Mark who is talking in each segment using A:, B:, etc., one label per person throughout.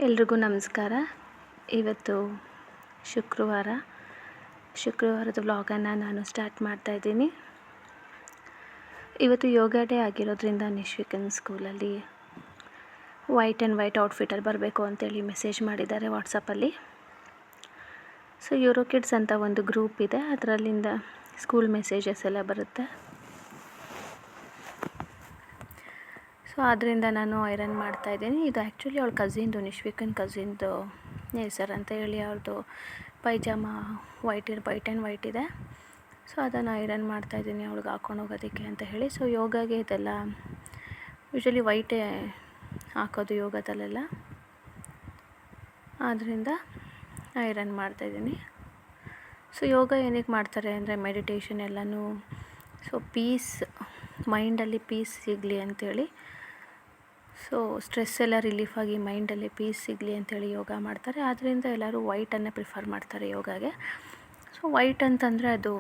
A: ಎಲ್ರಿಗೂ ನಮಸ್ಕಾರ. ಇವತ್ತು ಶುಕ್ರವಾರದ ವ್ಲಾಗನ್ನು ನಾನು ಸ್ಟಾರ್ಟ್ ಮಾಡ್ತಾಯಿದ್ದೀನಿ. ಇವತ್ತು ಯೋಗ ಡೇ ಆಗಿರೋದ್ರಿಂದ ನಿಶ್ವಿಕನ್ ಸ್ಕೂಲಲ್ಲಿ ವೈಟ್ ಔಟ್ಫಿಟಲ್ಲಿ ಬರಬೇಕು ಅಂತೇಳಿ ಮೆಸೇಜ್ ಮಾಡಿದ್ದಾರೆ ವಾಟ್ಸಪ್ಪಲ್ಲಿ. ಸೊ ಯೂರೋ ಕಿಡ್ಸ್ ಅಂತ ಒಂದು ಗ್ರೂಪ್ ಇದೆ, ಅದರಲ್ಲಿಂದ ಸ್ಕೂಲ್ ಮೆಸೇಜಸ್ ಎಲ್ಲ ಬರುತ್ತೆ. ಸೊ ಅದರಿಂದ ನಾನು ಐರನ್ ಮಾಡ್ತಾಯಿದ್ದೀನಿ. ಇದು ಆ್ಯಕ್ಚುಲಿ ಅವಳ ಕಸಿನ್ದು, ನಿಶ್ವಿಕನ್ ಕಸಿನ್ದು ನೇಸರ್ ಅಂತ ಹೇಳಿ ಅವ್ರದ್ದು ಪೈಜಾಮ ವೈಟ್ ಆ್ಯಂಡ್ ವೈಟ್ ಇದೆ. ಸೊ ಅದನ್ನು ಐರನ್ ಮಾಡ್ತಾಯಿದ್ದೀನಿ ಅವಳಿಗೆ ಹಾಕೊಂಡು ಹೋಗೋದಕ್ಕೆ ಅಂತ ಹೇಳಿ. ಸೊ ಯೋಗಾಗೆ ಇದೆಲ್ಲ ಯೂಶ್ವಲಿ ವೈಟೇ ಹಾಕೋದು ಯೋಗದಲ್ಲೆಲ್ಲ, ಆದ್ದರಿಂದ ಐರನ್ ಮಾಡ್ತಾಯಿದ್ದೀನಿ. ಸೊ ಯೋಗ ಏನಕ್ಕೆ ಮಾಡ್ತಾರೆ ಅಂದರೆ ಮೆಡಿಟೇಷನ್ ಎಲ್ಲನೂ, ಸೊ ಮೈಂಡಲ್ಲಿ ಪೀಸ್ ಸಿಗಲಿ ಅಂಥೇಳಿ, ಸೊ ಸ್ಟ್ರೆಸ್ ಎಲ್ಲ ರಿಲೀಫ್ ಆಗಿ ಮೈಂಡಲ್ಲಿ ಪೀಸ್ ಸಿಗಲಿ ಅಂಥೇಳಿ ಯೋಗ ಮಾಡ್ತಾರೆ. ಆದ್ದರಿಂದ ಎಲ್ಲರೂ ವೈಟನ್ನೇ ಪ್ರಿಫರ್ ಮಾಡ್ತಾರೆ ಯೋಗಾಗೆ. ಸೊ ವೈಟ್ ಅಂತಂದರೆ ಅದು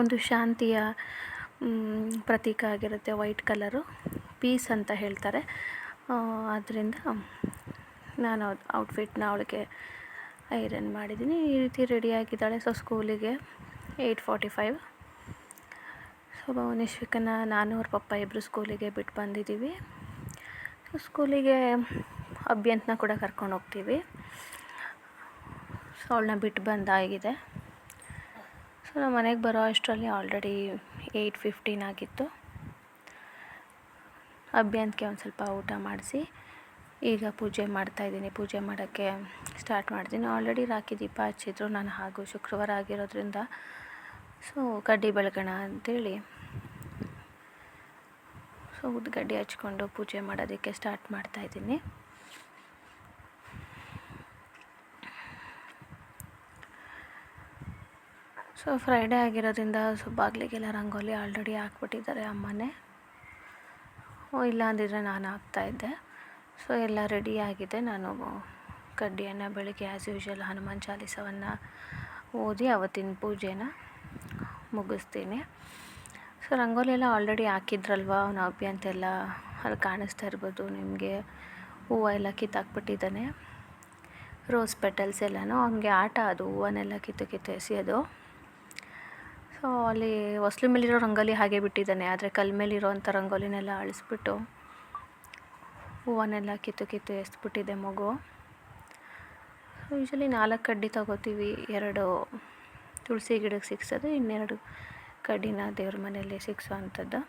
A: ಒಂದು ಶಾಂತಿಯ ಪ್ರತೀಕ ಆಗಿರುತ್ತೆ. ವೈಟ್ ಕಲರು ಪೀಸ್ ಅಂತ ಹೇಳ್ತಾರೆ. ಆದ್ದರಿಂದ ನಾನು ಔಟ್ಫಿಟ್ನ ಅವಳಿಗೆ ಐರನ್ ಮಾಡಿದ್ದೀನಿ. ಈ ರೀತಿ ರೆಡಿಯಾಗಿದ್ದಾಳೆ. ಸೊ ಸ್ಕೂಲಿಗೆ 8:45. ಸೊ ನಿಶ್ವಿಕನ ನಾನು ಅವ್ರ ಪಪ್ಪ ಇಬ್ಬರು ಸ್ಕೂಲಿಗೆ ಬಿಟ್ಟು ಬಂದಿದ್ದೀವಿ. ಸೊ ಸ್ಕೂಲಿಗೆ ಅಭ್ಯಂತನ ಕೂಡ ಕರ್ಕೊಂಡು ಹೋಗ್ತೀವಿ. ಸೊ ಅವಳನ್ನ ಬಿಟ್ಟು ಬಂದಾಗಿದೆ. ಸೊ ನಮ್ಮ ಮನೆಗೆ ಬರೋ ಅಷ್ಟರಲ್ಲಿ ಆಲ್ರೆಡಿ 8:15 ಆಗಿತ್ತು. ಅಭ್ಯಂತಕ್ಕೆ ಒಂದು ಸ್ವಲ್ಪ ಊಟ ಮಾಡಿಸಿ ಈಗ ಪೂಜೆ ಮಾಡ್ತಾಯಿದ್ದೀನಿ. ಪೂಜೆ ಮಾಡೋಕ್ಕೆ ಸ್ಟಾರ್ಟ್ ಮಾಡ್ತೀನಿ. ಆಲ್ರೆಡಿ ರಾಖಿ ದೀಪ ಹಚ್ಚಿದ್ರು ನಾನು, ಹಾಗೂ ಶುಕ್ರವಾರ ಆಗಿರೋದ್ರಿಂದ ಸೊ ಕಡ್ಡಿ ಬೆಳಗೋಣ ಅಂಥೇಳಿ ಸೊ ಉದ್ಗಡ್ಡಿ ಹಚ್ಕೊಂಡು ಪೂಜೆ ಮಾಡೋದಕ್ಕೆ ಸ್ಟಾರ್ಟ್ ಮಾಡ್ತಾಯಿದ್ದೀನಿ. ಸೊ ಫ್ರೈಡೇ ಆಗಿರೋದ್ರಿಂದ ಸೊ ಬಾಗಿಲಿಗೆಲ್ಲ ರಂಗೋಲಿ ಆಲ್ರೆಡಿ ಹಾಕ್ಬಿಟ್ಟಿದ್ದಾರೆ ಅಮ್ಮನೇ. ಇಲ್ಲ ಅಂದಿದ್ರೆ ನಾನು ಹಾಕ್ತಾಯಿದ್ದೆ. ಸೊ ಎಲ್ಲ ರೆಡಿ ಆಗಿದೆ. ನಾನು ಕಡ್ಡಿಯನ್ನು ಬೆಳಗ್ಗೆ ಆ್ಯಸ್ ಯೂಶ್ವಲ್ ಹನುಮಾನ್ ಚಾಲೀಸವನ್ನು ಓದಿ ಅವತ್ತಿನ ಪೂಜೆನ ಮುಗಿಸ್ತೀನಿ. ಸೊ ರಂಗೋಲಿ ಎಲ್ಲ ಆಲ್ರೆಡಿ ಹಾಕಿದ್ರಲ್ವ ಅವನ ಅಭ್ಯಂತೆಲ್ಲ, ಅಲ್ಲಿ ಕಾಣಿಸ್ತಾ ಇರ್ಬೋದು ನಿಮಗೆ. ಹೂವು ಎಲ್ಲ ಕಿತ್ತಾಕ್ಬಿಟ್ಟಿದ್ದಾನೆ, ರೋಸ್ ಪೆಟಲ್ಸ್ ಎಲ್ಲನೂ. ಹಂಗೆ ಆಟ ಅದು ಹೂವನ್ನೆಲ್ಲ ಕಿತ್ತು ಎಸೆಯೋದು. ಸೊ ಅಲ್ಲಿ ಹೊಸ್ಲು ಮೇಲಿರೋ ರಂಗೋಲಿ ಹಾಗೆ ಬಿಟ್ಟಿದ್ದಾನೆ, ಆದರೆ ಕಲ್ಲ ಮೇಲಿರೋವಂಥ ರಂಗೋಲಿನೆಲ್ಲ ಅಳಿಸ್ಬಿಟ್ಟು ಹೂವನ್ನೆಲ್ಲ ಕಿತ್ತು ಎಸ್ಬಿಟ್ಟಿದೆ ಮಗು. ಸೊ ಯೂಶ್ವಲಿ 4 ಕಡ್ಡಿ ತಗೋತೀವಿ, 2 ತುಳಸಿ ಗಿಡಕ್ಕೆ ಸಿಕ್ಸೋದು, ಇನ್ನೆರಡು ಕಡ್ಡಿನ ದೇವ್ರ ಮನೆಯಲ್ಲಿ ಸಿಕ್ಸೋ ಅಂಥದ್ದು.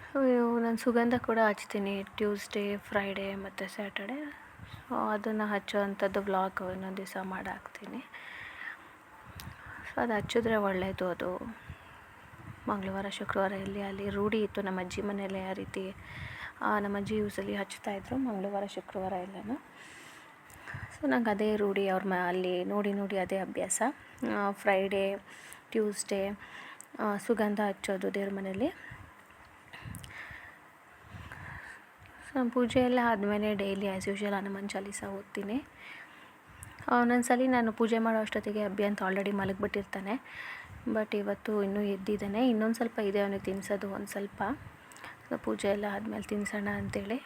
A: ಸೊ ನಾನು ಸುಗಂಧ ಕೂಡ ಹಚ್ತೀನಿ ಟ್ಯೂಸ್ಡೇ, ಫ್ರೈಡೇ ಮತ್ತು ಸ್ಯಾಟರ್ಡೇ. ಸೊ ಅದನ್ನು ಹಚ್ಚೋ ಅಂಥದ್ದು ವ್ಲಾಗ್ ಇನ್ನೊಂದು ದಿವಸ ಮಾಡಾಕ್ತೀನಿ. ಸೊ ಅದು ಹಚ್ಚಿದ್ರೆ ಒಳ್ಳೆಯದು. ಅದು ಮಂಗಳವಾರ ಶುಕ್ರವಾರ ಅಲ್ಲಿ ರೂಢಿ ಇತ್ತು ನಮ್ಮ ಅಜ್ಜಿ ಮನೇಲಿ. ಆ ರೀತಿ ನಮ್ಮ ಅಜ್ಜಿ ಯೂಸಲಿ ಹಚ್ತಾಯಿದ್ರು ಮಂಗಳವಾರ ಶುಕ್ರವಾರ ಎಲ್ಲನೂ. ಸೊ ನಂಗೆ ಅದೇ ರೂಢಿ, ಅಲ್ಲಿ ನೋಡಿ ಅದೇ ಅಭ್ಯಾಸ. ಫ್ರೈಡೇ, ಟ್ಯೂಸ್ಡೇ ಸುಗಂಧ ಹಚ್ಚೋದು ದೇವ್ರ ಮನೇಲಿ. ಸೊ ಪೂಜೆ ಎಲ್ಲ ಆದಮೇಲೆ daily as usual Hanuman Chalisa ಓದ್ತೀನಿ. ಒಂದೊಂದ್ಸಲಿ ನಾನು ಪೂಜೆ ಮಾಡೋ ಅಷ್ಟೊತ್ತಿಗೆ ಅಭ್ಯಂತ ಆಲ್ರೆಡಿ ಮಲಗಿಬಿಟ್ಟಿರ್ತಾನೆ. ಬಟ್ ಇವತ್ತು ಇನ್ನೂ ಎದ್ದಿದ್ದಾನೆ. ಇನ್ನೊಂದು ಸ್ವಲ್ಪ ಇದೆ ಅವನಿಗೆ ತಿನ್ನಿಸೋದು ಒಂದು ಸ್ವಲ್ಪ. ಸೊ ಪೂಜೆ ಎಲ್ಲ ಆದಮೇಲೆ ತಿನ್ನಿಸೋಣ ಅಂಥೇಳಿ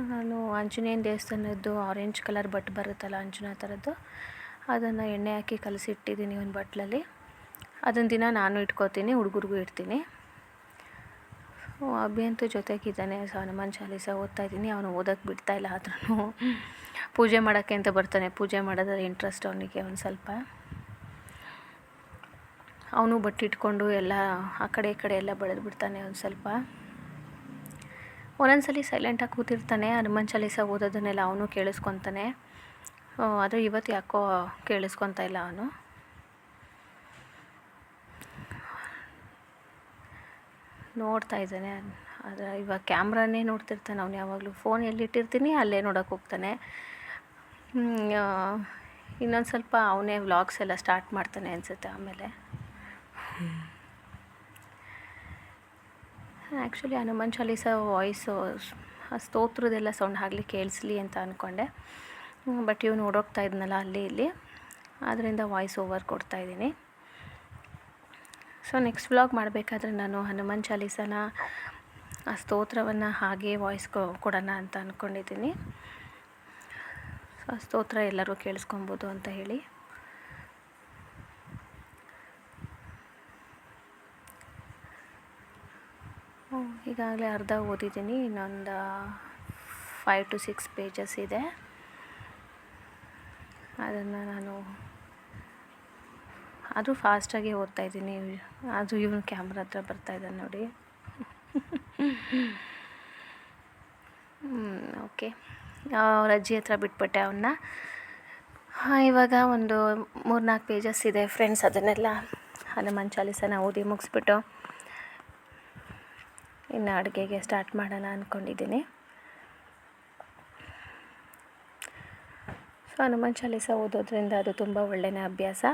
A: ನಾನು ಆಂಜನೇಯನ ದೇವಸ್ಥಾನದ್ದು ಆರೆಂಜ್ ಕಲರ್ ಬಟ್ ಬರುತ್ತಲ್ಲ ಅಂಜನಾ ಥರದ್ದು, ಅದನ್ನು ಎಣ್ಣೆ ಹಾಕಿ ಕಲಸಿಟ್ಟಿದ್ದೀನಿ ಒಂದು ಬಟ್ಲಲ್ಲಿ. ಅದನ್ನು ದಿನ ನಾನು ಇಟ್ಕೋತೀನಿ, ಹುಡುಗರಿಗೂ ಇಡ್ತೀನಿ. ಅಭ್ಯಂತ ಜೊತೆಗಿದ್ದಾನೆ. ಸೊ ಹನುಮಾನ್ ಚಾಲೀಸ ಓದ್ತಾಯಿದ್ದೀನಿ. ಅವನು ಓದೋಕ್ಕೆ ಬಿಡ್ತಾಯಿಲ್ಲ, ಆದ್ರೂ ಪೂಜೆ ಮಾಡೋಕ್ಕೆ ಅಂತ ಬರ್ತಾನೆ. ಪೂಜೆ ಮಾಡೋದ್ರೆ ಇಂಟ್ರೆಸ್ಟ್ ಅವನಿಗೆ ಒಂದು ಸ್ವಲ್ಪ. ಅವನು ಬಟ್ಟಿಟ್ಕೊಂಡು ಎಲ್ಲ ಆ ಕಡೆ ಈ ಕಡೆ ಎಲ್ಲ ಬೆಳೆದು ಬಿಡ್ತಾನೆ ಒಂದು ಸ್ವಲ್ಪ. ಒಂದೊಂದ್ಸಲಿ ಸೈಲೆಂಟಾಗಿ ಕೂತಿರ್ತಾನೆ. ಹನುಮಾನ್ ಚಾಲೀಸ ಓದೋದನ್ನೆಲ್ಲ ಅವನು ಕೇಳಿಸ್ಕೊತಾನೆ. ಆದರೆ ಇವತ್ತು ಯಾಕೋ ಕೇಳಿಸ್ಕೊತಾ ಇಲ್ಲ ಅವನು. ನೋಡ್ತಾ ಇದ್ದಾನೆ. ಆದರೆ ಇವಾಗ ಕ್ಯಾಮ್ರಾನೇ ನೋಡ್ತಿರ್ತಾನೆ ಅವನು ಯಾವಾಗಲೂ. ಫೋನ್ ಎಲ್ಲಿಟ್ಟಿರ್ತೀನಿ ಅಲ್ಲೇ ನೋಡೋಕೆ ಹೋಗ್ತಾನೆ. ಇನ್ನೊಂದು ಸ್ವಲ್ಪ ಅವನೇ ವ್ಲಾಗ್ಸ್ ಎಲ್ಲ ಸ್ಟಾರ್ಟ್ ಮಾಡ್ತಾನೆ ಅನಿಸುತ್ತೆ ಆಮೇಲೆ. ಆ್ಯಕ್ಚುಲಿ ಹನುಮಾನ್ ಚಾಲೀಸ ವಾಯ್ಸು ಸ್ತೋತ್ರದೆಲ್ಲ ಸೌಂಡ್ ಆಗಲಿ ಕೇಳಿಸ್ಲಿ ಅಂತ ಅಂದ್ಕೊಂಡೆ. ಬಟ್ ಇವನು ಓಡೋಗ್ತಾ ಇದ್ನಲ್ಲ ಅಲ್ಲಿ ಇಲ್ಲಿ, ಆದ್ದರಿಂದ ವಾಯ್ಸ್ ಓವರ್ ಕೊಡ್ತಾಯಿದ್ದೀನಿ. ಸೊ ನೆಕ್ಸ್ಟ್ ವ್ಲಾಗ್ ಮಾಡಬೇಕಾದ್ರೆ ನಾನು ಹನುಮಾನ್ ಚಾಲೀಸನ ಆ ಸ್ತೋತ್ರವನ್ನು ಹಾಗೇ ವಾಯ್ಸ್ ಕೊಡೋಣ ಅಂತ ಅಂದ್ಕೊಂಡಿದ್ದೀನಿ. ಸೊ ಆ ಸ್ತೋತ್ರ ಎಲ್ಲರೂ ಕೇಳಿಸ್ಕೊಬೋದು ಅಂತ ಹೇಳಿ. ಈಗಾಗಲೇ ಅರ್ಧ ಓದಿದ್ದೀನಿ, ಇನ್ನೊಂದು 5 to 6 ಪೇಜಸ್ ಇದೆ. ಅದನ್ನು ನಾನು ಅದು ಫಾಸ್ಟಾಗಿ ಓದ್ತಾಯಿದ್ದೀನಿ. ಅದು ಇವನು ಕ್ಯಾಮ್ರಾ ಹತ್ರ ಬರ್ತಾಯಿದ್ದಾನೆ ನೋಡಿ. ಓಕೆ, ಅವ್ರ ಅಜ್ಜಿ ಹತ್ರ ಬಿಟ್ಬಿಟ್ಟೆ ಅವನ್ನ. ಇವಾಗ ಒಂದು 3-4 ಪೇಜಸ್ ಇದೆ ಫ್ರೆಂಡ್ಸ್. ಅದನ್ನೆಲ್ಲ ಹನುಮಾನ್ ಚಾಲೀಸನ ಓದಿ ಮುಗಿಸ್ಬಿಟ್ಟು ಇನ್ನು ಅಡುಗೆಗೆ ಸ್ಟಾರ್ಟ್ ಮಾಡೋಣ ಅಂದ್ಕೊಂಡಿದ್ದೀನಿ. ಸೊ ಹನುಮಾನ್ ಚಾಲೀಸ ಓದೋದ್ರಿಂದ ಅದು ತುಂಬ ಒಳ್ಳೆಯ ಅಭ್ಯಾಸ.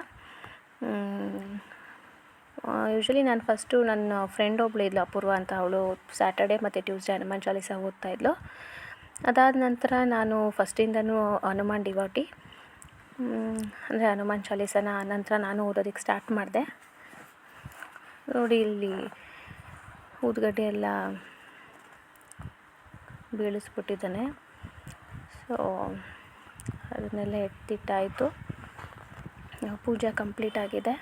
A: ಯೂಶ್ವಲಿ ನಾನು ಫಸ್ಟು ನನ್ನ ಫ್ರೆಂಡ್ ಒಬ್ಬಳು ಇದ್ಲು, ಅಪೂರ್ವ ಅಂತ. ಅವಳು ಸ್ಯಾಟರ್ಡೆ ಮತ್ತು ಟ್ಯೂಸ್ಡೇ ಹನುಮಾನ್ ಚಾಲೀಸ ಓದ್ತಾಯಿದ್ಲು. ಅದಾದ ನಂತರ ನಾನು ಫಸ್ಟಿಂದನೂ ಹನುಮಾನ್ ಡಿವಾಟಿ, ಅಂದರೆ ಹನುಮಾನ್ ಚಾಲೀಸನ ನಂತರ ನಾನು ಓದೋದಕ್ಕೆ ಸ್ಟಾರ್ಟ್ ಮಾಡಿದೆ. ನೋಡಿ ಇಲ್ಲಿ ಊದುಗಡ್ಡೆ ಎಲ್ಲ ಬೀಳಿಸ್ಬಿಟ್ಟಿದ್ದಾನೆ. ಸೊ ಅದನ್ನೆಲ್ಲ ಎತ್ತಿಟ್ಟಾಯಿತು. ಪೂಜೆ ಕಂಪ್ಲೀಟ್ ಆಗಿದೆ.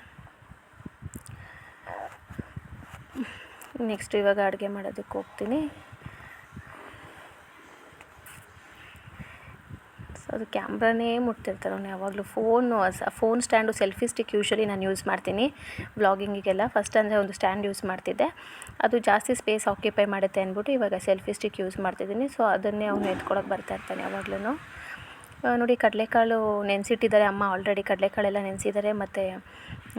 A: ನೆಕ್ಸ್ಟ್ ಇವಾಗ ಅಡುಗೆ ಮಾಡೋದಕ್ಕೆ ಹೋಗ್ತೀನಿ. ಸೊ ಅದು ಕ್ಯಾಮ್ರಾನೇ ಮುಟ್ತಿರ್ತಾರೆ ಅವನು ಯಾವಾಗಲೂ. Phone stand selfie stick usually ನಾನು ಯೂಸ್ ಮಾಡ್ತೀನಿ ವ್ಲಾಗಿಂಗಿಗೆಲ್ಲ. ಫಸ್ಟ್ ಅಂದರೆ ಒಂದು ಸ್ಟ್ಯಾಂಡ್ ಯೂಸ್ ಮಾಡ್ತಿದ್ದೆ, ಅದು ಜಾಸ್ತಿ ಸ್ಪೇಸ್ ಆಕ್ಯುಪೈ ಮಾಡುತ್ತೆ ಅಂದ್ಬಿಟ್ಟು ಇವಾಗ ಸೆಲ್ಫಿ ಸ್ಟಿಕ್ ಯೂಸ್ ಮಾಡ್ತಿದ್ದೀನಿ. ಸೊ ಅದನ್ನೇ ಅವನು ಎತ್ಕೊಳಕ್ಕೆ ಬರ್ತಾಯಿರ್ತಾನೆ ಯಾವಾಗ್ಲೂ. ನೋಡಿ ಕಡಲೆಕಾಳು ನೆನೆಸಿಟ್ಟಿದ್ದಾರೆ ಅಮ್ಮ. ಆಲ್ರೆಡಿ ಕಡಲೆಕಾಳೆಲ್ಲ ನೆನೆಸಿದ್ದಾರೆ. ಮತ್ತು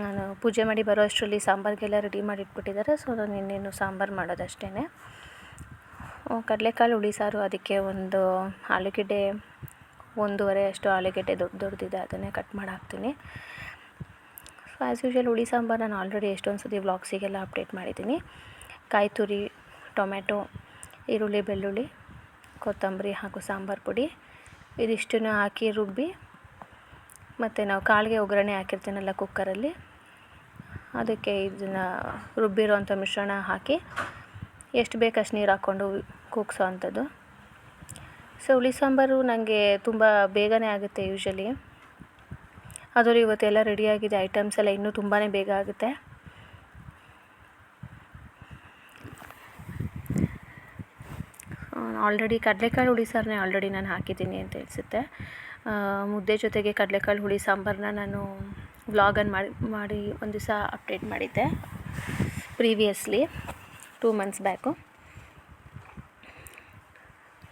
A: ನಾನು ಪೂಜೆ ಮಾಡಿ ಬರೋ ಅಷ್ಟರಲ್ಲಿ ಸಾಂಬಾರಿಗೆಲ್ಲ ರೆಡಿ ಮಾಡಿ ಇಟ್ಬಿಟ್ಟಿದ್ದಾರೆ. ಸೊ ನಾನು ಇನ್ನೇನು ಸಾಂಬಾರು ಮಾಡೋದಷ್ಟೇ. ಕಡಲೆಕಾಳು ಹುಳಿ ಸಾರು, ಅದಕ್ಕೆ ಒಂದು ಆಲೂಗೆಡ್ಡೆ 1.5 ಅಷ್ಟು ಆಲೂಗೆಡ್ಡೆ ದೊಡ್ಡದಿದೆ, ಅದನ್ನೇ ಕಟ್ ಮಾಡಿ ಹಾಕ್ತೀನಿ. ಸೊ ಆ್ಯಸ್ ಯೂಶ್ವಲ್ ಹುಳಿ ಸಾಂಬಾರು ನಾನು ಆಲ್ರೆಡಿ ಎಷ್ಟೊಂದು ಸತಿ ವ್ಲಾಗ್ಸಿಗೆಲ್ಲ ಅಪ್ಡೇಟ್ ಮಾಡಿದ್ದೀನಿ. ಕಾಯಿ ತುರಿ, ಟೊಮೆಟೊ, ಈರುಳ್ಳಿ, ಬೆಳ್ಳುಳ್ಳಿ, ಕೊತ್ತಂಬರಿ ಹಾಗೂ ಸಾಂಬಾರು ಪುಡಿ ಇದಿಷ್ಟನ್ನು ಹಾಕಿ ರುಬ್ಬಿ, ಮತ್ತು ನಾವು ಕಾಳಿಗೆ ಒಗ್ಗರಣೆ ಹಾಕಿರ್ತೀನಲ್ಲ ಕುಕ್ಕರಲ್ಲಿ, ಅದಕ್ಕೆ ಇದನ್ನು ರುಬ್ಬಿರೋಂಥ ಮಿಶ್ರಣ ಹಾಕಿ ಎಷ್ಟು ಬೇಕು ಅಷ್ಟು ನೀರು ಹಾಕ್ಕೊಂಡು ಕೂಗ್ಸೋ ಅಂಥದ್ದು. ಸೊ ಹುಳಿ ಸಾಂಬಾರು ನನಗೆ ತುಂಬ ಬೇಗನೆ ಆಗುತ್ತೆ ಯೂಶ್ವಲಿ. ಅದರಲ್ಲಿ ಇವತ್ತೆಲ್ಲ ರೆಡಿಯಾಗಿದೆ ಐಟಮ್ಸ್ ಎಲ್ಲ, ಇನ್ನೂ ತುಂಬಾ ಬೇಗ ಆಗುತ್ತೆ. ಆಲ್ರೆಡಿ ಕಡಲೆಕಾಳು ಹುಳಿ ಸಾರನ್ನೇ ಆಲ್ರೆಡಿ ನಾನು ಹಾಕಿದ್ದೀನಿ ಅಂತ ಅನಿಸುತ್ತೆ. ಮುದ್ದೆ ಜೊತೆಗೆ ಕಡಲೆಕಾಳು ಹುಳಿ ಸಾಂಬಾರನ್ನ ನಾನು ವ್ಲಾಗನ್ನು ಮಾಡಿ ಒಂದು ದಿವಸ ಅಪ್ಡೇಟ್ ಮಾಡಿದ್ದೆ ಪ್ರೀವಿಯಸ್ಲಿ 2 months ಬ್ಯಾಕು.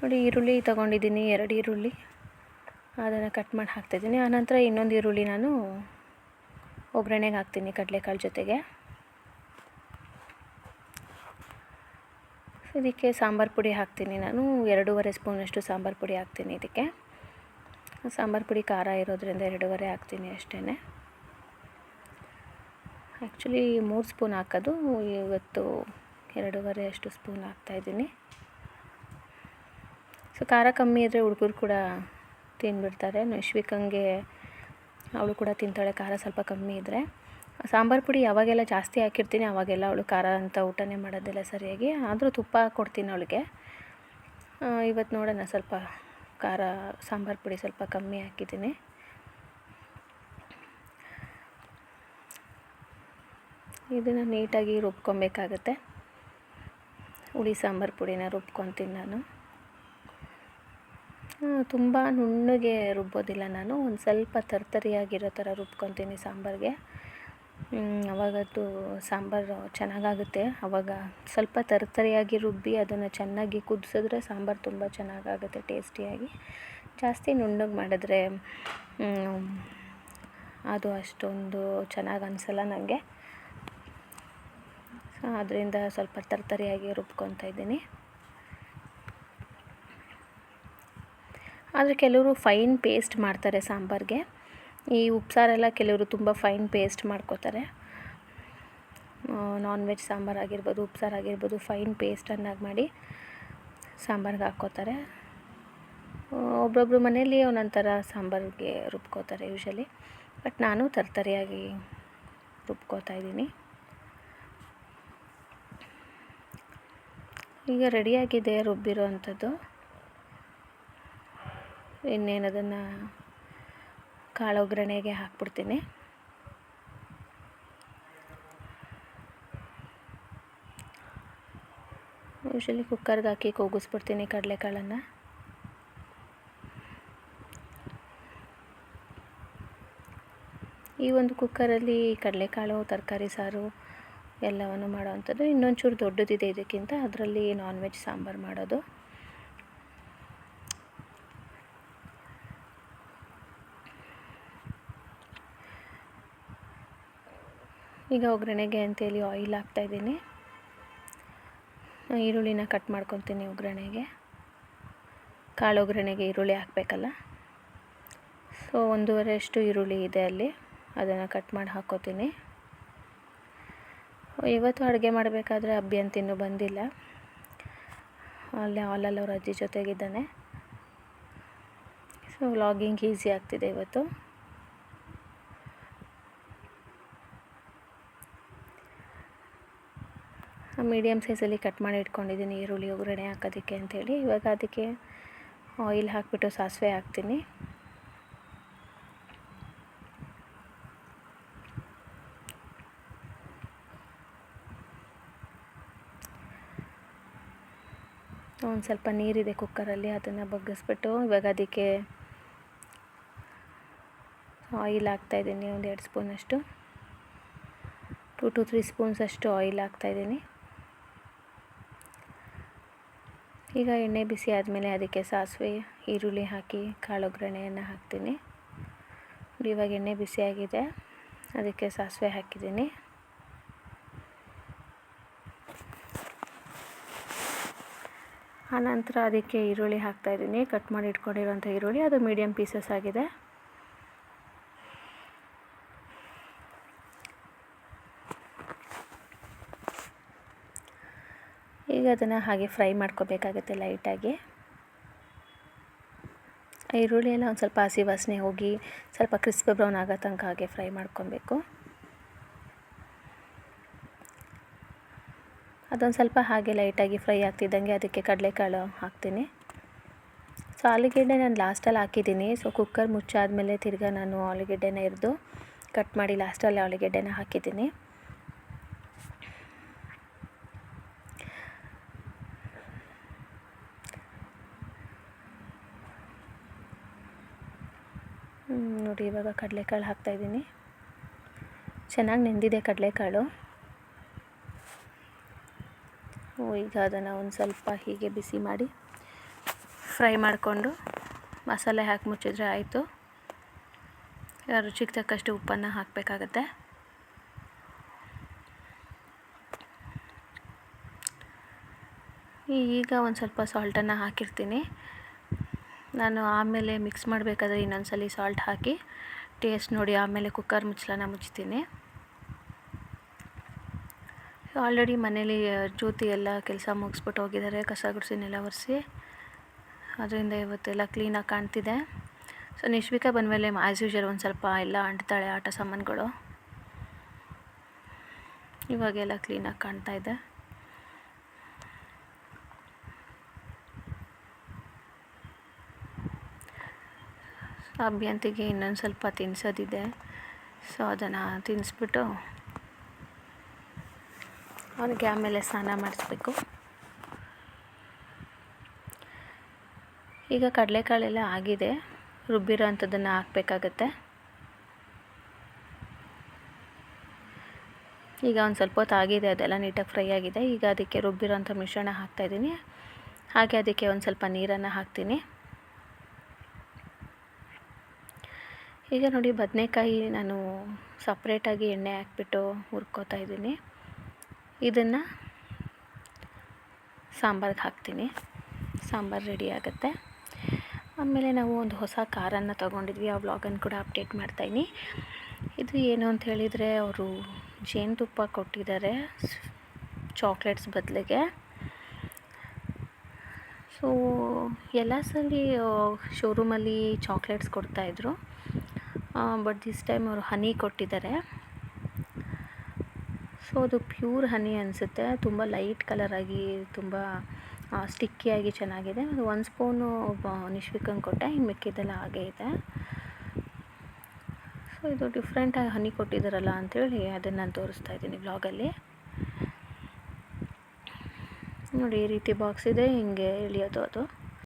A: ನೋಡಿ ಈರುಳ್ಳಿ ತೊಗೊಂಡಿದ್ದೀನಿ, 2 ಈರುಳ್ಳಿ, ಅದನ್ನು ಕಟ್ ಮಾಡಿ ಹಾಕ್ತಾಯಿದ್ದೀನಿ. ಆನಂತರ ಇನ್ನೊಂದು ಈರುಳ್ಳಿ ನಾನು ಒಗ್ಗರಣೆಗೆ ಹಾಕ್ತೀನಿ ಕಡಲೆಕಾಳು ಜೊತೆಗೆ. ಇದಕ್ಕೆ ಸಾಂಬಾರು ಪುಡಿ ಹಾಕ್ತೀನಿ ನಾನು 2.5 ಸ್ಪೂನಷ್ಟು ಸಾಂಬಾರು ಪುಡಿ ಹಾಕ್ತೀನಿ. ಇದಕ್ಕೆ ಸಾಂಬಾರು ಪುಡಿ ಖಾರ ಇರೋದ್ರಿಂದ 2.5 ಹಾಕ್ತೀನಿ ಅಷ್ಟೇ. ಆ್ಯಕ್ಚುಲಿ 3 ಸ್ಪೂನ್ ಹಾಕೋದು, ಇವತ್ತು 2.5 ಅಷ್ಟು ಸ್ಪೂನ್ ಹಾಕ್ತಾಯಿದ್ದೀನಿ. ಸೊ ಖಾರ ಕಮ್ಮಿ ಇದ್ದರೆ ಹುಡುಗರು ಕೂಡ ತಿಂದ್ಬಿಡ್ತಾರೆ. ನಶ್ವಿಕಂಗೆ ಅವಳು ಕೂಡ ತಿಂತಾಳೆ ಖಾರ ಸ್ವಲ್ಪ ಕಮ್ಮಿ ಇದ್ದರೆ. ಸಾಂಬಾರು ಪುಡಿ ಯಾವಾಗೆಲ್ಲ ಜಾಸ್ತಿ ಹಾಕಿರ್ತೀನಿ ಆವಾಗೆಲ್ಲ ಅವಳು ಖಾರ ಅಂತ ಊಟನೇ ಮಾಡೋದಿಲ್ಲ ಸರಿಯಾಗಿ. ಆದರೂ ತುಪ್ಪ ಕೊಡ್ತೀನಿ ಅವಳಿಗೆ. ಇವತ್ತು ನೋಡೋಣ, ಸ್ವಲ್ಪ ಖಾರ ಸಾಂಬಾರು ಪುಡಿ ಸ್ವಲ್ಪ ಕಮ್ಮಿ ಹಾಕಿದ್ದೀನಿ. ಇದನ್ನು ನೀಟಾಗಿ ರುಬ್ಕೊಬೇಕಾಗತ್ತೆ. ಹುಳಿ ಸಾಂಬಾರು ಪುಡಿನ ರುಬ್ಕೊತೀನಿ ನಾನು. ತುಂಬ ನುಣ್ಣಗೆ ರುಬ್ಬೋದಿಲ್ಲ ನಾನು, ಒಂದು ಸ್ವಲ್ಪ ತರ್ತರಿಯಾಗಿರೋ ಥರ ರುಬ್ಕೊತೀನಿ ಸಾಂಬಾರಿಗೆ. ಅವಾಗದು ಸಾಂಬಾರು ಚೆನ್ನಾಗಾಗುತ್ತೆ. ಆವಾಗ ಸ್ವಲ್ಪ ತರ್ತರಿಯಾಗಿ ರುಬ್ಬಿ ಅದನ್ನು ಚೆನ್ನಾಗಿ ಕುದಿಸಿದ್ರೆ ಸಾಂಬಾರು ತುಂಬ ಚೆನ್ನಾಗಾಗುತ್ತೆ ಟೇಸ್ಟಿಯಾಗಿ. ಜಾಸ್ತಿ ನುಣ್ಣಗೆ ಮಾಡಿದ್ರೆ ಅದು ಅಷ್ಟೊಂದು ಚೆನ್ನಾಗಿ ಅನಿಸಲ್ಲ ನನಗೆ. ಸೊ ಅದರಿಂದ ಸ್ವಲ್ಪ ತರ್ತರಿಯಾಗಿ ರುಬ್ಕೊತಾ ಇದ್ದೀನಿ. ಆದರೆ ಕೆಲವರು ಫೈನ್ ಪೇಸ್ಟ್ ಮಾಡ್ತಾರೆ ಸಾಂಬಾರಿಗೆ. ಈ ಉಪ್ಸಾರೆಲ್ಲ ಕೆಲವರು ತುಂಬ ಫೈನ್ ಪೇಸ್ಟ್ ಮಾಡ್ಕೋತಾರೆ. ನಾನ್ ವೆಜ್ ಸಾಂಬಾರು ಆಗಿರ್ಬೋದು, ಉಪ್ಸಾರು ಆಗಿರ್ಬೋದು, ಫೈನ್ ಪೇಸ್ಟನ್ನಾಗಿ ಮಾಡಿ ಸಾಂಬಾರಿಗೆ ಹಾಕ್ಕೋತಾರೆ. ಒಬ್ಬೊಬ್ಬರು ಮನೇಲಿ ಒಂದೊಂಥರ ಸಾಂಬಾರಿಗೆ ರುಬ್ಕೋತಾರೆ ಯೂಶ್ವಲಿ. ಬಟ್ ನಾನು ತರ್ತರಿಯಾಗಿ ರುಬ್ಕೋತಾ ಇದ್ದೀನಿ. ಈಗ ರೆಡಿಯಾಗಿದೆ ರುಬ್ಬಿರೋ ಅಂಥದ್ದು. ಇನ್ನೇನು ಅದನ್ನು ಕಾಳು ಒಗ್ಗರಣೆಗೆ ಹಾಕ್ಬಿಡ್ತೀನಿ. ಯೂಶಲಿ ಕುಕ್ಕರ್ಗೆ ಹಾಕಿ ಕೂಗಿಸ್ಬಿಡ್ತೀನಿ ಕಡಲೆಕಾಳನ್ನು. ಈ ಒಂದು ಕುಕ್ಕರಲ್ಲಿ ಕಡಲೆಕಾಳು, ತರಕಾರಿ ಸಾರು ಎಲ್ಲವನ್ನು ಮಾಡೋವಂಥದ್ದು. ಇನ್ನೊಂಚೂರು ದೊಡ್ಡದಿದೆ ಇದಕ್ಕಿಂತ, ಅದರಲ್ಲಿ ನಾನ್ ವೆಜ್ ಸಾಂಬಾರು ಮಾಡೋದು. ಈಗ ಒಗ್ಗರಣೆಗೆ ಅಂತೇಳಿ ಆಯಿಲ್ ಹಾಕ್ತಾಯಿದ್ದೀನಿ. ಈರುಳ್ಳಿನ ಕಟ್ ಮಾಡ್ಕೊತೀನಿ ಒಗ್ಗರಣೆಗೆ. ಕಾಳು ಒಗ್ಗರಣೆಗೆ ಈರುಳ್ಳಿ ಹಾಕಬೇಕಲ್ಲ. ಸೊ 1.5 ಅಷ್ಟು ಈರುಳ್ಳಿ ಇದೆ ಅಲ್ಲಿ, ಅದನ್ನು ಕಟ್ ಮಾಡಿ ಹಾಕ್ಕೋತೀನಿ. ಇವತ್ತು ಅಡುಗೆ ಮಾಡಬೇಕಾದ್ರೆ ಅಬ್ಬಿ ಅಂತ ಇನ್ನೂ ಬಂದಿಲ್ಲ. ಅಲ್ಲೇ ಹಾಲಲ್ಲಿ ಅವ್ರ ಅಜ್ಜಿ ಜೊತೆಗಿದ್ದಾನೆ. ಸೊ ವ್ಲಾಗಿಂಗ್ ಈಸಿ ಆಗ್ತಿದೆ ಇವತ್ತು. ಮೀಡಿಯಮ್ ಸೈಜಲ್ಲಿ ಕಟ್ ಮಾಡಿ ಇಟ್ಕೊಂಡಿದ್ದೀನಿ ಈರುಳ್ಳಿ ಒಗ್ಗರಣೆ ಹಾಕೋದಕ್ಕೆ ಅಂಥೇಳಿ. ಇವಾಗ ಅದಕ್ಕೆ ಆಯಿಲ್ ಹಾಕಿಬಿಟ್ಟು ಸಾಸಿವೆ ಹಾಕ್ತೀನಿ. ಒಂದು ಸ್ವಲ್ಪ ನೀರಿದೆ ಕುಕ್ಕರಲ್ಲಿ, ಅದನ್ನು ಬಗ್ಗಿಸ್ಬಿಟ್ಟು ಇವಾಗ ಅದಕ್ಕೆ ಆಯಿಲ್ ಹಾಕ್ತಾಯಿದ್ದೀನಿ. 1-2 ಸ್ಪೂನಷ್ಟು, 2 to 3 ಸ್ಪೂನ್ಸ್ ಅಷ್ಟು ಆಯಿಲ್ ಹಾಕ್ತಾಯಿದ್ದೀನಿ. ಈಗ ಎಣ್ಣೆ ಬಿಸಿ ಆದಮೇಲೆ ಅದಕ್ಕೆ ಸಾಸಿವೆ, ಈರುಳ್ಳಿ ಹಾಕಿ ಕಾಳು ಒಗ್ಗರಣೆಯನ್ನು ಹಾಕ್ತೀನಿ. ಇವಾಗ ಎಣ್ಣೆ ಬಿಸಿಯಾಗಿದೆ, ಅದಕ್ಕೆ ಸಾಸಿವೆ ಹಾಕಿದ್ದೀನಿ. ಆನಂತರ ಅದಕ್ಕೆ ಈರುಳ್ಳಿ ಹಾಕ್ತಾಯಿದ್ದೀನಿ. ಕಟ್ ಮಾಡಿ ಇಟ್ಕೊಂಡಿರೋಂಥ ಈರುಳ್ಳಿ, ಅದು ಮೀಡಿಯಮ್ ಪೀಸಸ್ ಆಗಿದೆ. ಈಗ ಅದನ್ನು ಹಾಗೆ ಫ್ರೈ ಮಾಡ್ಕೋಬೇಕಾಗುತ್ತೆ ಲೈಟಾಗಿ. ಈರುಳ್ಳಿ ಎಲ್ಲ ಒಂದು ಸ್ವಲ್ಪ ಹಸಿ ವಾಸನೆ ಹೋಗಿ ಸ್ವಲ್ಪ ಕ್ರಿಸ್ಪಿ ಬ್ರೌನ್ ಆಗೋ ತನಕ ಹಾಗೆ ಫ್ರೈ ಮಾಡ್ಕೊಬೇಕು. ಅದೊಂದು ಸ್ವಲ್ಪ ಹಾಗೆ ಲೈಟಾಗಿ ಫ್ರೈ ಆಗ್ತಿದ್ದಂಗೆ ಅದಕ್ಕೆ ಕಡಲೆಕಾಳು ಹಾಕ್ತೀನಿ. ಸೊ ಆಲೂಗೆಡ್ಡೆ ನಾನು ಲಾಸ್ಟಲ್ಲಿ ಹಾಕಿದ್ದೀನಿ. ಸೊ ಕುಕ್ಕರ್ ಮುಚ್ಚಾದಮೇಲೆ ತಿರ್ಗಾ ನಾನು ಆಲೂಗೆಡ್ಡೆನ ಇರಿದು ಕಟ್ ಮಾಡಿ ಲಾಸ್ಟಲ್ಲಿ ಆಲೂಗೆಡ್ಡೆನ ಹಾಕಿದ್ದೀನಿ. ನೋಡಿ ಇವಾಗ ಕಡಲೆಕಾಳು ಹಾಕ್ತಾಯಿದ್ದೀನಿ. ಚೆನ್ನಾಗಿ ನೆಂದಿದೆ ಕಡಲೆಕಾಳು. ಈಗ ಅದನ್ನು ಒಂದು ಸ್ವಲ್ಪ ಹೀಗೆ ಬಿಸಿ ಮಾಡಿ ಫ್ರೈ ಮಾಡಿಕೊಂಡು ಮಸಾಲೆ ಹಾಕಿ ಮುಚ್ಚಿದ್ರೆ ಆಯಿತು. ರುಚಿಗೆ ತಕ್ಕಷ್ಟು ಉಪ್ಪನ್ನು ಹಾಕಬೇಕಾಗತ್ತೆ. ಈಗ ಒಂದು ಸ್ವಲ್ಪ ಸಾಲ್ಟನ್ನು ಹಾಕಿರ್ತೀನಿ. ನಾನು ಆಮೇಲೆ ಮಿಕ್ಸ್ ಮಾಡಬೇಕಾದ್ರೆ ಇನ್ನೊಂದ್ಸಲ ಸಾಲ್ಟ್ ಹಾಕಿ ಟೇಸ್ಟ್ ನೋಡಿ ಆಮೇಲೆ ಕುಕ್ಕರ್ ಮುಚ್ಚಳನ ಮುಚ್ತೀನಿ. ಆಲ್ರೆಡಿ ಮನೇಲಿ ಜ್ಯೋತಿ ಎಲ್ಲ ಕೆಲಸ ಮುಗಿಸ್ಬಿಟ್ಟು ಹೋಗಿದ್ದಾರೆ, ಕಸ ಗುಡಿಸಿನೆಲ್ಲ ಒರೆಸಿ. ಅದರಿಂದ ಇವತ್ತೆಲ್ಲ ಕ್ಲೀನಾಗಿ ಕಾಣ್ತಿದೆ. ಸೊ ನಿಶ್ವಿಕಾ ಬಂದಮೇಲೆ ಆ್ಯಸ್ ಯೂಶುವಲ್ ಒಂದು ಸ್ವಲ್ಪ ಎಲ್ಲ ಅಂಟ್ತಾಳೆ ಆಟ ಸಾಮಾನುಗಳು. ಇವಾಗೆಲ್ಲ ಕ್ಲೀನಾಗಿ ಕಾಣ್ತಾ ಇದೆ. ಅಭ್ಯಂತಿಗೆ ಇನ್ನೊಂದು ಸ್ವಲ್ಪ ತಿನ್ನಿಸೋದಿದೆ. ಸೊ ಅದನ್ನು ತಿನ್ನಿಸ್ಬಿಟ್ಟು ಅವನಿಗೆ ಆಮೇಲೆ ಸ್ನಾನ ಮಾಡಿಸ್ಬೇಕು. ಈಗ ಕಡಲೆಕಾಳೆಲ್ಲ ಆಗಿದೆ, ರುಬ್ಬಿರೋ ಅಂಥದ್ದನ್ನು ಹಾಕಬೇಕಾಗತ್ತೆ. ಈಗ ಒಂದು ಸ್ವಲ್ಪ ಹೊತ್ತು ಆಗಿದೆ, ಅದೆಲ್ಲ ನೀಟಾಗಿ ಫ್ರೈ ಆಗಿದೆ. ಈಗ ಅದಕ್ಕೆ ರುಬ್ಬಿರೋ ಅಂಥ ಮಿಶ್ರಣ ಹಾಕ್ತಾಯಿದ್ದೀನಿ. ಹಾಗೆ ಅದಕ್ಕೆ ಒಂದು ಸ್ವಲ್ಪ ನೀರನ್ನು ಹಾಕ್ತೀನಿ. ಈಗ ನೋಡಿ ಬದನೆಕಾಯಿ ನಾನು ಸಪ್ರೇಟಾಗಿ ಎಣ್ಣೆ ಹಾಕ್ಬಿಟ್ಟು ಹುರ್ಕೋತಾ ಇದ್ದೀನಿ. ಇದನ್ನು ಸಾಂಬಾರಿಗೆ ಹಾಕ್ತೀನಿ. ಸಾಂಬಾರು ರೆಡಿ ಆಗುತ್ತೆ. ಆಮೇಲೆ ನಾವು ಒಂದು ಹೊಸ ಕಾರನ್ನು ತೊಗೊಂಡಿದ್ವಿ, ಆ ವ್ಲಾಗನ್ನು ಕೂಡ ಅಪ್ಡೇಟ್ ಮಾಡ್ತಾಯಿನಿ. ಇದು ಏನು ಅಂತ ಹೇಳಿದರೆ ಅವರು ಜೇನುತುಪ್ಪ ಕೊಟ್ಟಿದ್ದಾರೆ ಚಾಕ್ಲೇಟ್ಸ್ ಬದಲಿಗೆ. ಸೊ ಎಲ್ಲ ಸಲ ಶೋರೂಮಲ್ಲಿ ಚಾಕ್ಲೇಟ್ಸ್ ಕೊಡ್ತಾಯಿದ್ರು, ಬಟ್ ದಿಸ್ ಟೈಮ್ ಅವರು ಹನಿ ಕೊಟ್ಟಿದ್ದಾರೆ. ಸೊ ಅದು ಪ್ಯೂರ್ ಹನಿ ಅನಿಸುತ್ತೆ, ತುಂಬ ಲೈಟ್ ಕಲರಾಗಿ ತುಂಬ ಸ್ಟಿಕ್ಕಿಯಾಗಿ ಚೆನ್ನಾಗಿದೆ. ಅದು 1 ಸ್ಪೂನು ನಿಶ್ವಿಕಂಗೆ ಕೊಟ್ಟೆ, ಇನ್ನು ಮಿಕ್ಕಿದ್ದೆಲ್ಲ ಹಾಗೇ ಇದೆ. ಸೊ ಇದು ಡಿಫ್ರೆಂಟಾಗಿ ಹನಿ ಕೊಟ್ಟಿದ್ದಾರಲ್ಲ ಅಂಥೇಳಿ ಅದನ್ನು ನಾನು ತೋರಿಸ್ತಾ ಇದ್ದೀನಿ ವ್ಲಾಗಲ್ಲಿ. ನೋಡಿ ಈ ರೀತಿ ಬಾಕ್ಸ್ ಇದೆ, ಹಿಂಗೆ ಇಳಿಯೋದು ಅದು.